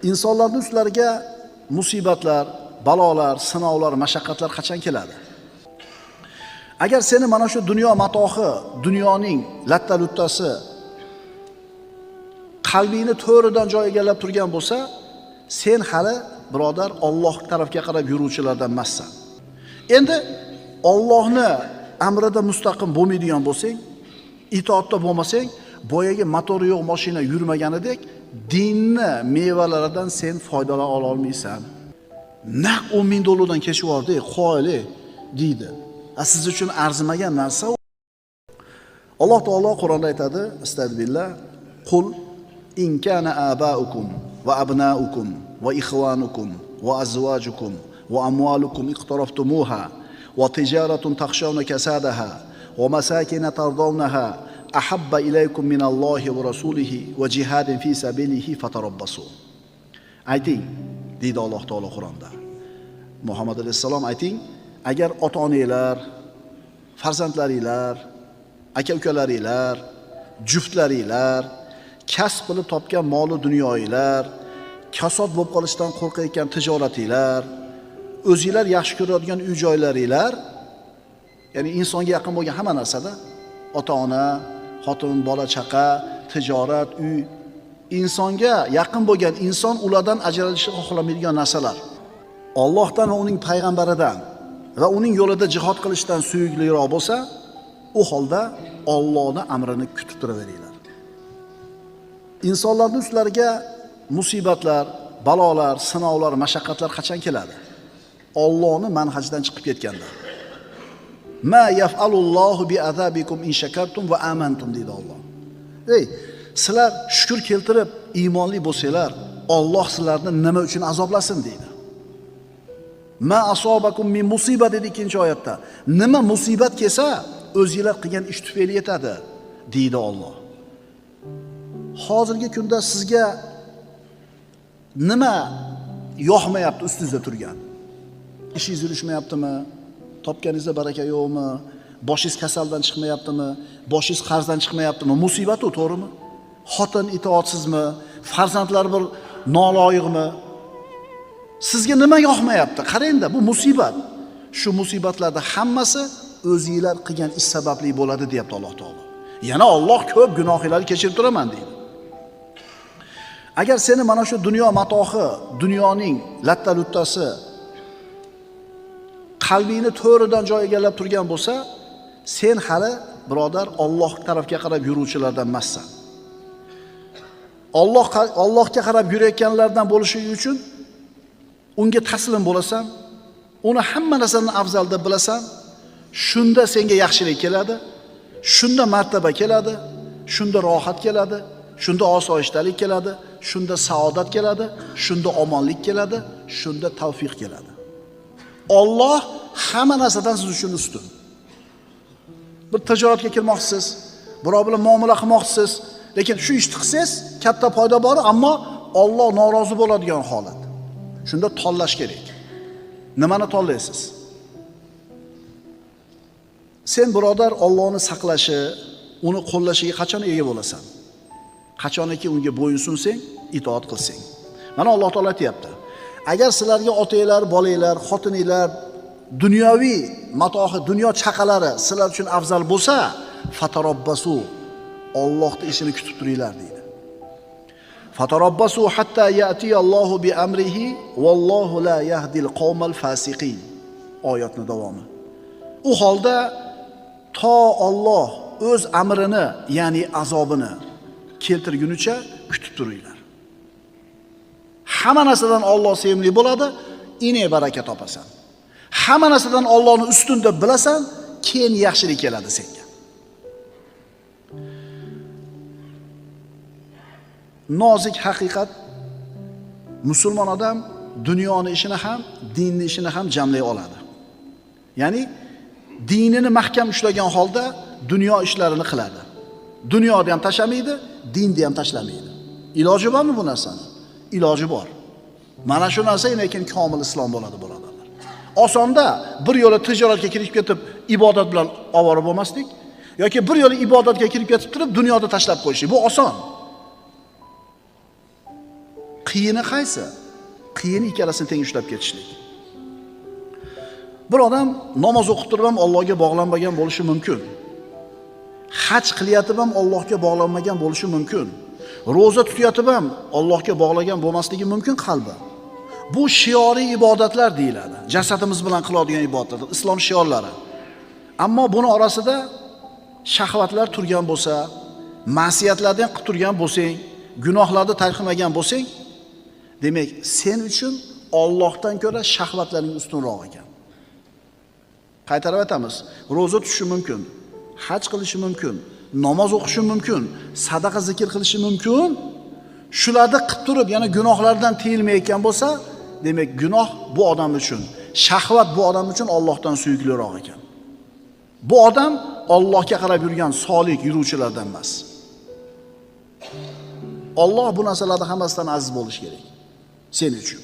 insonlarning ustlariga musibatlar, balolar, sinovlar, mashaqqatlar qachon keladi? Agar seni mana shu dunyo matohi, dunyoning latta-luttasi qalbingni to'ridan joy egallab turgan bo'lsa, sen hali birodar Alloh tarafga qarab yuruvchilardan emassan. Endi Allohni amrida mustaqim bo'lmaydigan bo'lsang, itoatda bo'lmasang, boyaga motori yo'q mashina yurmaganidek dinni mevalaridan sen foydalana olmaysan. Naq 10 ming dollardan kechib yubordi, qo'yli deydi. Siz uchun arzimagan narsa. Alloh taolo Qur'onda aytadi, astagfirullah, qul in kana abaukum va abnaukum va ikhwanukum va azwajukum va amwalukum iqtaraftumuha va tijaratun takhshawna kasadaha va masakin tardawnaha ahabba ilaykum minallohi va rasulihi va jihadin fi sabilihi fatarabbasu. Ayting, deydi Alloh taolo Qur'onda. Muhammad alayhisalom ayting, agar ota-onalar, farzandlaringlar, aka-ukalaringlar, juftlaringlar, kasb qilib topgan mol-u dunyoinglar, kasod bo'lib qolishdan qo'rqayotgan tijoratinglar, o'zingizlar yaxshi ko'radigan uy-joylaringlar, ya'ni insonga yaqin bo'lgan hamma narsada, ota-ona, xotin, bola, chaqa, tijorat, uy, insonga yaqin bo'lgan inson ulardan ajralishni xohlamaydigan narsalar. Allohdan va uning payg'ambaridan va uning yo'lida jihad qilishdan suyukliroq bo'lsa, u holda Allohning amrini kutib turaveringlar. Insonlarning ustlariga musibatlar, balolar, sinovlar, mashaqqatlar qachon keladi? Allohning manhajidan chiqib ketganda. Ma yaf'alullohu bi azabikum in shakartum va amantum deydi Alloh. Sizlar shukr keltirib iymonli bo'lsanglar, Alloh sizlarni nima uchun azoblasin deydi. Ma asobakum min musibat dedi ikkinchi oyatda. Nima musibat kelsa, o'zingizlar qilgan ish tufayli yetadi deydi Alloh. Hozirgi kunda sizga nima yoqmayapti ustingizda turgan? Ishingiz yurishmayaptimi? Topganingizda baraka yo'qmi? Boshingiz kasaldan chiqmayaptimi? Boshingiz qarzdan chiqmayaptimi? Musibat u, to'g'rimi? Xotin itoatsizmi? Farzandlar bir noloyiqmi? Sizga nima yoqmayapti? Qarangda, bu musibat. Shu musibatlarda hammasi o'zingizlar qilgan ish sababli bo'ladi, deyapti Alloh taolo. Yana Alloh ko'p gunohlarni kechirib turaman deydi. Agar seni mana shu dunyo matohi, dunyoning latta-luttasi qalbingni to'ridan joy egallab turgan bo'lsa, sen hali birodar Alloh tarafga qarab yuruvchilardan emassan. Allohga qarab yurayotganlardan bo'lishi uchun unga taslim bo'lasan, uni hamma narsadan afzal deb bilasan, shunda senga yaxshilik keladi, shunda martaba keladi, shunda rohat keladi, shunda osoyishtalik keladi, shunda saodat keladi, shunda omonlik keladi, shunda tavfiq keladi. Alloh hamma narsadan siz uchun ustun. Bir tijoratga kirmoqchisiz, birov bilan muomala qilmoqchisiz, lekin shu ishni qilsangiz katta foyda bor, ammo Alloh norozi bo'ladigan holat. Shunda tanlash kerak. Nimani tanlaysiz? Sen birodar Allohni saqlashi, uni qo'llashiga qachon ega bo'lasan? Qachonki unga bo'yinsunsang, itoat qilsang. Mana Alloh taolo aytayapti. Agar sizlarga otanglar, bolanglar, xotininglar, dunyoviy matohi, dunyo chaqalari sizlar uchun afzal bo'lsa, fatarabbasu, Allohning ishini kutib turinglar deydi. Fatarabbasu hatta ya'ti Allohu bi amrihi vallohu la yahdil qawmal fasiqin. Oyatning davomi. U holda to Alloh o'z amrini, ya'ni azobini keltirgunicha kutib turinglar. Hamma narsadan Alloh sevimli bo'ladi, ine baraka topasan. Hamma narsadan Allohni ustun deb bilasan, keyin yaxshilik keladi senga. Nozik haqiqat, musulmon odam dunyoni ishini ham, dinni ishini ham jamlay oladi. Ya'ni dinini mahkam ushlagan holda dunyo ishlarini qiladi. Dunyoni ham tashlamaydi, dinni ham tashlamaydi. Iloji bormi bu narsani? Iloji bor. Mana shu narsa lekin komil islom bo'ladi, birodarlar. Osonda bir yo'la tijoratga kirib ketib, ibodat bilan ovora bo'lmaslik yoki bir yo'la ibodatga kirib ketib turib, dunyoda tashlab qo'yishlik. Bu oson. Qiyini qaysi? Qiyin ikkalasini teng ushlab ketishlik. Bir odam namoz o'qib turib ham Allohga bog'lanmagan bo'lishi mumkin. Haj qilyotib ham Allohga bog'lanmagan bo'lishi mumkin. Roza tutayotib ham Allohga bog'lagan bo'lmasligi mumkin qalbi. Bu shioriy ibodatlar deyiladi. Jasadimiz bilan qiladigan ibodatlar, islom shiorlari. Ammo buni orasida shahvatlar turgan bo'lsa, ma'siyatlardan qilib turgan bo'lsang, gunohlarni tark qilmagan bo'lsang, demak, sen uchun Allohdan ko'ra shahvatlarning ustunroq ekan. Qaytarib aytamiz, roza tutishi mumkin, haj qilishi mumkin, namoz o'qishi mumkin, sadaqa zikr qilishi mumkin. Shularni qilib turib, yana gunohlardan tiyilmayotgan bo'lsa, demak, gunoh bu odam uchun, shahvat bu odam uchun Allohdan suyukliroq ekan. Bu odam Allohga qarab yurgan solih yuruvchilardan emas. Alloh bu narsalarda hammasidan aziz bo'lish kerak sen uchun.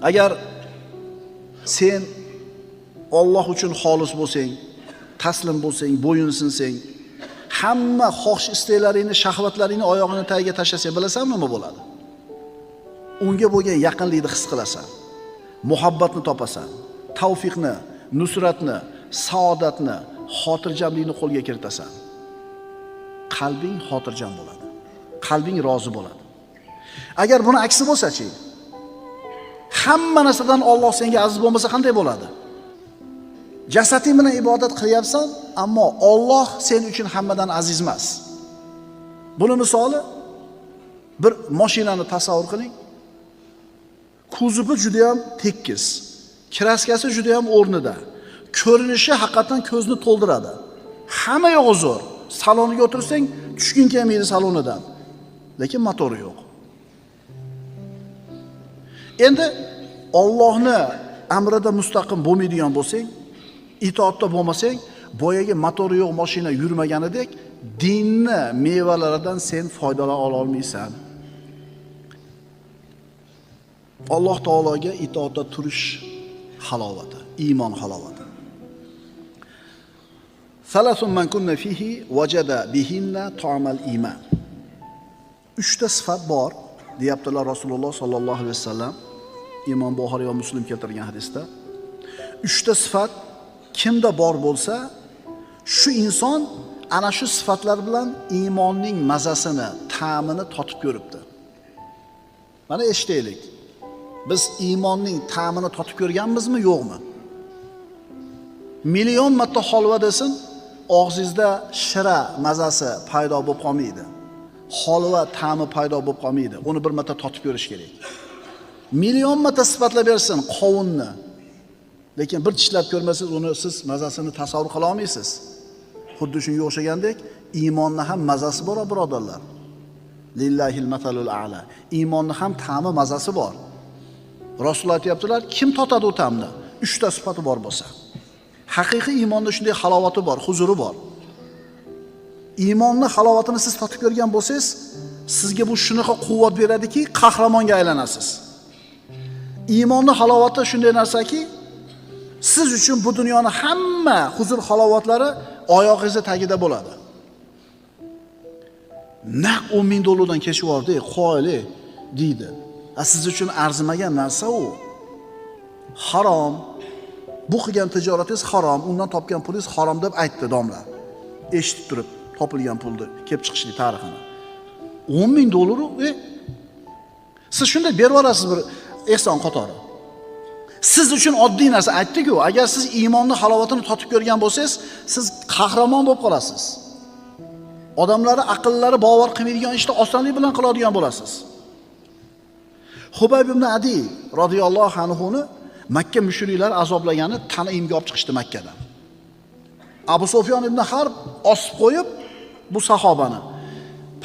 Agar sen Alloh uchun xolis bo'lsang, taslim bo'lsang, bo'yinsinsang, hamma xohish isteklaringni, shahvatlaringni oyog'ini tagiga tashlasang, bilasanmi nima bo'ladi? Unga bo'lgan yaqinlikni his qilasan. Muhabbatni topasan. Tavfiqni, nusratni, saodatni, xotirjamlikni qo'lga kiritasan. Qalbing xotirjam bo'ladi. Qalbing rozi bo'ladi. Agar buni aksi bo'lsa-chi, hamma narsadan Alloh senga aziz bo'lmasa qanday bo'ladi? Jasading bilan ibodat qilyapsan, ammo Alloh sen uchun hammadan aziz emas. Buni misoli bir mashinani tasavvur qiling. Kuzovi juda ham tekis, kraskasi juda ham o'rnida. Ko'rinishi haqiqatan ko'zni to'ldiradi. Hamma yo'q zo'r. Saloniga o'tirsang, tushging kelmaydi salonidan. Lekin motori yo'q. Endi Allohni amrida mustaqim bo'lmaydigan bo'lsang, itoatda bo'lmasang, boyaga motori yo'q mashina yurmaganidek, dinni mevalaridan sen foydalana olmaysan. Alloh taologa itoatda turish halovati, iymon halovati. Salasun man kunna fihi wajada bihinna ta'mal iman. 3 ta sifat bor, deyaptilar Rasululloh sallallohu alayhi vasallam. Imom Buxoriy va Muslim keltirgan hadisda. 3 ta sifat kimda bor bo'lsa, shu inson ana shu sifatlar bilan iymonning mazasini, ta'mini totib ko'ribdi. Mana eshitaylik. Biz iymonning ta'mini totib ko'rganmizmi, yo'qmi? Million marta holva desin, og'zingizda shira mazasi paydo bo'lib qolmaydi. Holva ta'mi paydo bo'lib qolmaydi. Uni bir marta totib ko'rish kerak. Million marta sifatlab bersin qovunni. Lekin bir tishlab ko'rmasangiz, uni siz mazasini tasavvur qila olmaysiz. Xuddi shunga o'xshagandek, iymonning ham mazasi bor, birodarlar. Lillahil matalul a'la. Iymonning ham ta'mi, mazasi bor. Rasululloh aytibdilar, kim totadi u ta'mni? 3 ta sifati bor bo'lsa. Haqiqiy iymonda shunday halovati bor, huzuri bor. Iymonning halovatini siz totib ko'rgan bo'lsangiz, sizga bu shunaqa quvvat beradiki, qahramonga aylanasiz. Iymonning halovati shunday narsaki, siz uchun bu dunyoning hamma huzur halovatlari oyog'ingizning tagida bo'ladi. Naq 10 ming dollardan kechib yubordi, qo'yli deydi. Siz uchun arzimagan narsa u. Harom. Bu qilgan tijoratingiz harom, undan topgan pulingiz harom deb aytdi domla. Eshitib turib, topilgan pulni kelib chiqishlik tarixini. 10 ming dollar siz shunday berib yuborasiz bir ehson qatori. Siz uchun oddiy narsa aytdik-ku, agar siz iymonning halovatini totib ko'rgan bo'lsangiz, siz qahramon bo'lib qolasiz. Odamlari aqllari bavar qilmaydigan ishni osonlik bilan qiladigan bo'lasiz. Hubayb ibn Adi radhiyallohu anhuni Makka mushriklari azoblagani tanimga olib chiqishdi Makkadan. Abu Sufyon ibn Harb osib qo'yib bu sahobani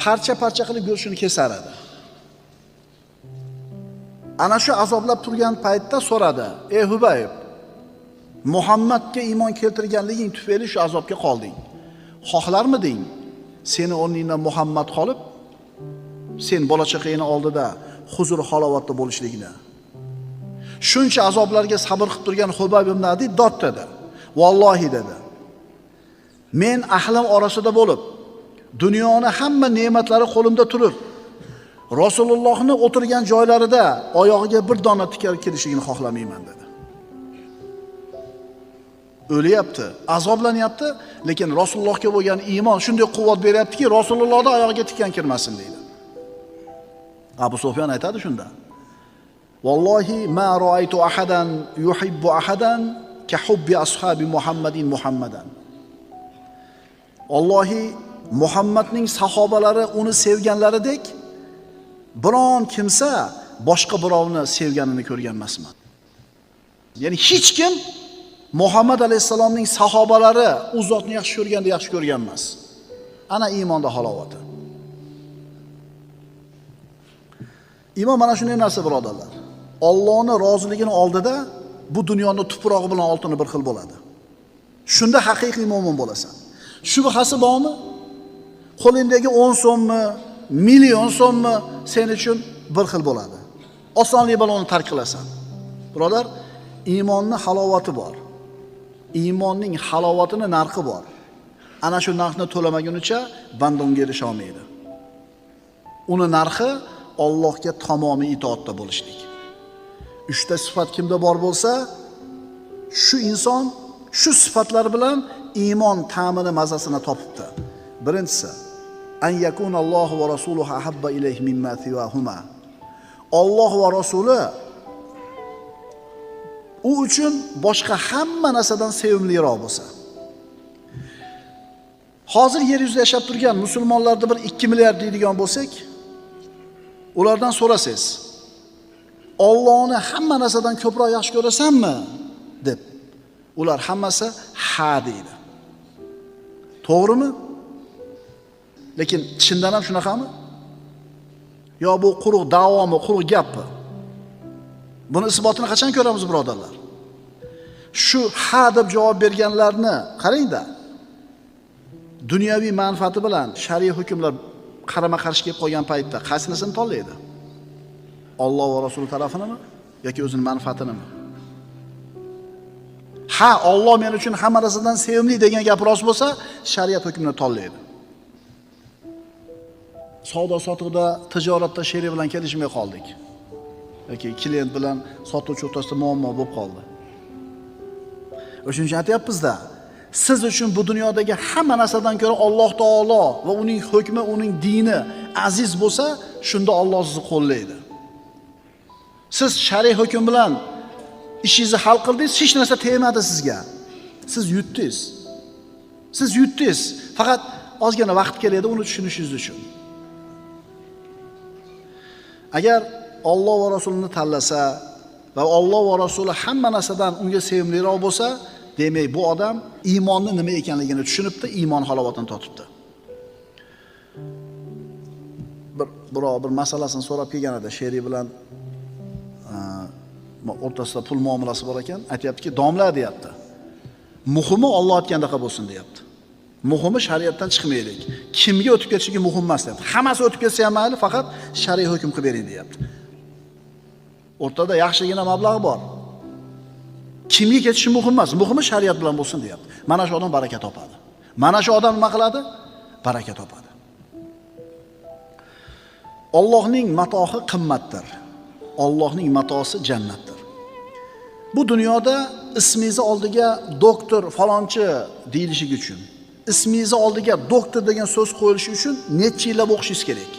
parcha-parcha qilib go'shtini kesar edi. Ana shu azoblab turgan paytda so'radi: "Ey Hubayb, Muhammadga iymon keltirganliging tufayli shu azobga qolding. Xohlarmiding seni o'rningdan Muhammad qolib, sen bola-chaqangni oldida huzur halovatda bo'lishligini?" Shuncha azoblarga sabr qilib turgan Hubayb ibn Adi dod dedi. "Vallohi" dedi. "Men ahlim orasida bo'lib, dunyoni hamma ne'matlari qo'limda turib, Rasulullohni o'tirgan joylarida oyog'iga bir dona tikar kelishligini xohlamayman dedi. O'lyapti, azoblanyapti, lekin Rasulullohga bo'lgan iymon shunday quvvat beryaptiki, Rasulullohning oyog'iga tikan kirmasin deydi. Abu Sufyon aytadi shunda. Vallohi ma ra'aytu ahadan yuhibbu ahadan ka hubbi ashabi Muhammadin Muhammadan. Allohi Muhammadning sahobalari uni sevganlaridek biron kimsa boshqa birovni sevganini ko'rgan emasman. Ya'ni hech kim Muhammad alayhisalomning sahobalari u zotni yaxshi ko'rganda yaxshi ko'rgan emas. Ana iymonda halovati. Iymon mana shunday narsa birodarlar. Allohning roziligini oldida bu dunyoning tuprog'i bilan oltini bir xil bo'ladi. Shunda haqiqiy mo'min bo'lasan. Shubhasi bormi? Qo'lingdagi 10 so'mmi, million so'mmi sening uchun bir xil bo'ladi. Osonlik bilan uni tark qilasan. Birodar, iymonning halovati bor. Iymonning halovatining narxi bor. Ana shu narxni to'lamagunicha banda unga erisha olmaydi. Uni narxi Allohga tamomiy itoatda bo'lishlik. 3 ta sifat kimda bor bo'lsa, shu inson shu sifatlar bilan iymon ta'mini mazasini topibdi. Birinchisi, an yakuna Alloh va rasuluhu ahabba ilayhi mimma siwahuma. Alloh va rasuli u uchun boshqa hamma narsadan sevimliroq bo'lsa. Hozir yer yuzida yashab turgan musulmonlarda bir 2 milliard deydigan bo'lsak, ulardan so'rasangiz, Allohni hamma narsadan ko'proq yaxshi ko'rasanmi deb, ular hammasi ha deydi. To'g'rimi? Lekin chindan ham shunaqami? Yo bu quruq da'vomi, quruq gapmi? Buni isbotini qachon ko'ramiz birodarlar? Shu ha deb javob berganlarni qarangda. Dunyoviy manfaati bilan shariy hukmlar qarama-qarshi kelib qolgan paytda qaysinisini tanlaydi? Alloh va Rasul tarafinimi yoki o'zining manfaatinimi? Ha, Alloh men uchun hamma narsadan sevimli degan gap rost bo'lsa, shariat hukmini tanlaydi. Savdo-sotiqda, tijoratda sherik bilan kelishmay qoldik. Yoki klient bilan sotuvchi o'rtasida muammo bo'lib qoldi. O'shuning uchun aytayapmiz-da, siz uchun bu dunyodagi hamma narsadan ko'ra Alloh taolo va uning hukmi, uning dini aziz bo'lsa, shunda Alloh sizni qo'llaydi. Siz shariy hukm bilan ishingizni hal qildingiz, hech narsa tegmadi sizga. Siz yutdingiz. Siz yutdingiz. Faqat ozgina vaqt kerak edi uni tushunishingiz uchun. Agar Alloh va Rasulini tanlasa va Alloh va Rasuli hamma narsadan unga sevimliroq bo'lsa, demak bu odam iymonning nima ekanligini tushunibdi, iymon halovatini totibdi. Bir masalasini so'rab kelgan edi, sherik bilan o'rtasida pul muomalasi bor ekan, aytayaptiki, domla deyapti. Muhimi Alloh aytgandaqa bo'lsin deyapti. Muhimi shariatdan chiqmaylik. Kimga o'tib ketishligi muhim emas deyapti. Hammasi o'tib ketsa ham mayli, faqat shariy hukm qilib bering deyapti. O'rtada yaxshigina mablag' bor. Kimga ketishi muhim emas, muhimi shariat bilan bo'lsin deyapti. Mana shu odam baraka topadi. Mana shu odam nima qiladi? Baraka topadi. Allohning matohi qimmatdir. Allohning matosi jannatdir. Bu dunyoda ismingizni oldiga doktor falonchi deyilishiga uchun, ismingizni oldiga doktor degan so'z qo'yilishi uchun necha yillab o'qishingiz kerak?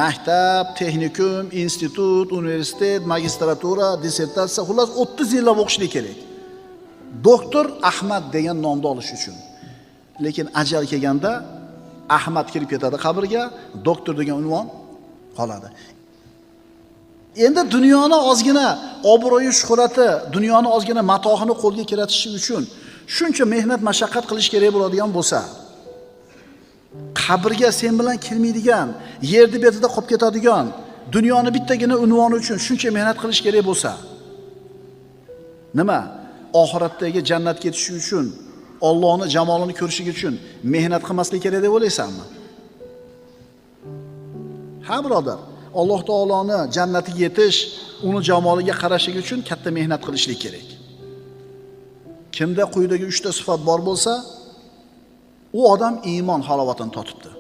Maktab, texnikum, institut, universitet, magistratura, dissertatsiya, xullas 30 yillab o'qishlik kerak. Doktor Ahmad degan nomni olish uchun. Lekin ajal kelganda Ahmad kirib ketadi qabrga, doktor degan unvon qoladi. Endi dunyoni ozgina obro'yi, shuhrati, dunyoni ozgina matohini qo'lga kiritish uchun shuncha mehnat, mashaqqat qilish kerak bo'ladigan bo'lsa, qabrga sen bilan kelmaydigan, yerni betida qolib ketadigan, dunyoni bittagina unvoni uchun shuncha mehnat qilish kerak bo'lsa, nima? Oxiratdagi jannatga yetish uchun, Allohning jamolini ko'rish uchun mehnat qilmaslik kerak deb o'ylaysanmi? Ha, birodar, Alloh taoloni jannatiga yetish, uni jamoliga qarashlik uchun katta mehnat qilishlik kerak. Kimda quyidagi 3 ta sifat bor bo'lsa, u odam iymon halovatini totibdi.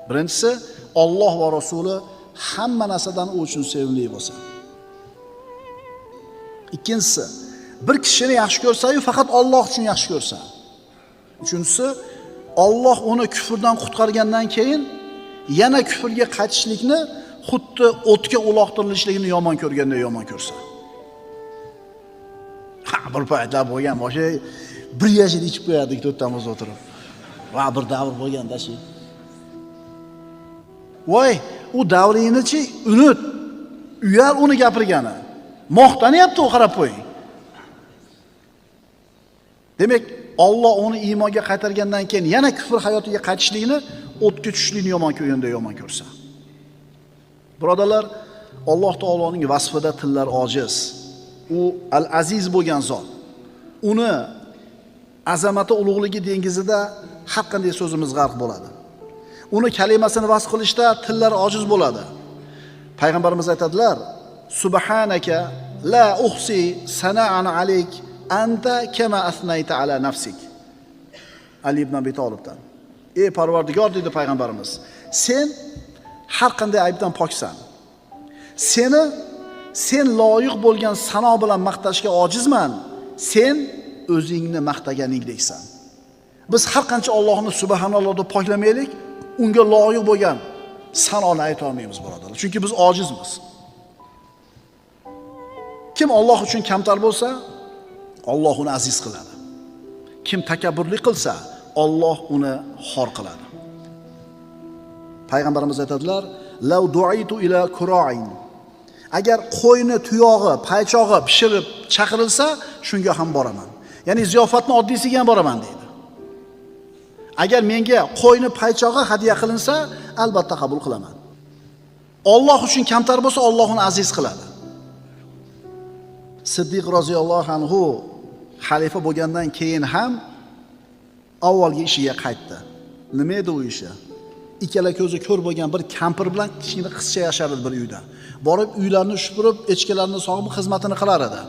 Birinchisi, Alloh va Rasuli hamma narsadan u uchun sevimli bo'lsa. Ikkinchisi, bir kishini yaxshi ko'rsa-yu faqat Alloh uchun yaxshi ko'rsa. Uchinchisi, Alloh uni kufrdan qutqargandan keyin yana kufrga qaytishlikni xuddi o'tga uloqtirilishligini yomon ko'rganda yomon ko'rsa. Bir paytlar bo'lgan, o'sha bir yashil ichib qo'yardik to'rttamiz o'tirib. Va bir davr bo'lganda shu. Voy, u davringni-chi unut. Uyal uni gapirgani. Maqtanyapti u, qarab qo'ying. Demak, Alloh uni iymonga qaytargandan keyin yana kufr hayotiga qaytishlikni o'tga tushishlikni yomon ko'rganda yomon ko'rsa. Birodalar, Alloh taoloning vasfida tillar ojiz. U al-aziz bo'lgan zot. Uni azamati ulug'ligi dengizida har qanday so'zimiz g'arq bo'ladi. Uni kalimasini vasf qilishda tillar ojiz bo'ladi. Payg'ambarimiz aytadilar: "Subhanaka la uhsi sana'an alayk anta kama asnayta ala nafsik." Ali ibn Abi Talibdan. Ey Parvardigor, dedi payg'ambarimiz, sen har qanday aybdan poksan. Sen loyiq bo'lgan sano bilan maqtashga ojizman. Sen o'zingni maqtaganingdeksan. Biz har qancha Allohni subhanalloh deb poklamaylik, unga loyiq bo'lgan sanoni ayta olmaymiz, birodarlar. Chunki biz ojizmiz. Kim Alloh uchun kamtar bo'lsa, Alloh uni aziz qiladi. Kim takabburlik qilsa, Alloh uni xor qiladi. Payg'ambarimiz aytadilar: "Law du'itu ila kura'in." Agar qo'yni tuyog'i, paychog'i pishirib chaqirilsa, shunga ham boraman. Ya'ni ziyofatni oddiysiga ham boraman deydi. Agar menga qo'yni paychog'i hadya qilinsa, albatta qabul qilaman. Alloh uchun kamtar bo'lsa, Alloh uni aziz qiladi. Siddiq roziyallohu anhu xalifa bo'lgandan keyin ham avvalgi ishiga qaytdi. Nima edi u ishi? Ikkala ko'zi ko'r bo'lgan bir kampir bilan kichkina qizcha yashar edi bir uyda. Borib uylarni shupurib, echkilarni sog'ib xizmatini qilar edi.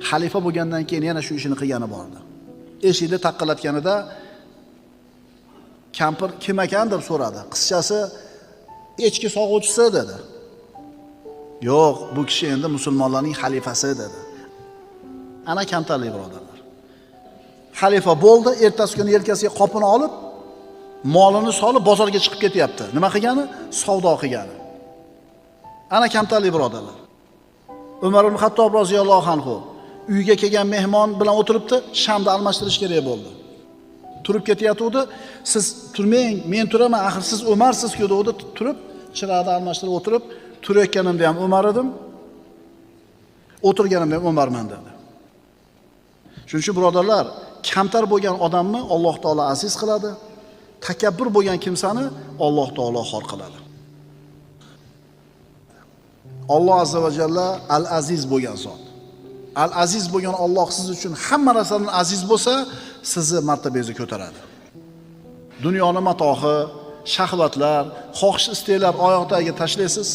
Xalifa bo'lgandan keyin yana shu ishini qilgani bordi. Eshikni taqqalatganida kampir kim ekan deb so'radi. Qizchasi echki sog'uvchisi dedi. Yo'q, bu kishi endi musulmonlarning xalifasi dedi. Ana kamtarlik, birodarlar. Xalifa bo'ldi, ertasi kuni yelkasiga qopini olib, molini solib bozorga chiqib ketyapti. Nima qilgani? Savdo qilgani. Ana kamtarlik, birodarlar. Umar ibn Xattob roziyallohu anhu uyga kelgan mehmon bilan o'tiribdi, shamni almashtirish kerak bo'ldi. Turib ketyapti. Siz turmang, men turaman, axir siz Umarsiz-ku dedi. Turib, chiroqni almashtirib o'tirib, turayotganimda ham Umar edim, o'tirganimda ham Umarman dedi. Shuning uchun, birodarlar, kamtar bo'lgan odamni Alloh taolo aziz qiladi. Takabbur bo'lgan kimsani Alloh taolo xor qiladi. Alloh azza va jalla al-aziz bo'lgan zot. Al-aziz bo'lgan Alloh siz uchun hamma narsadan aziz bo'lsa, sizni martabangizni ko'taradi. Dunyoning matohi, shahvatlar, xohish istaklar oyoqtagiga tashlaysiz.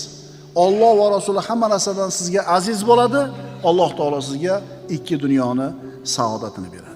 Alloh va Rasuli hamma narsadan sizga aziz bo'ladi. Alloh taolo sizga ikki dunyoni saodatini beradi.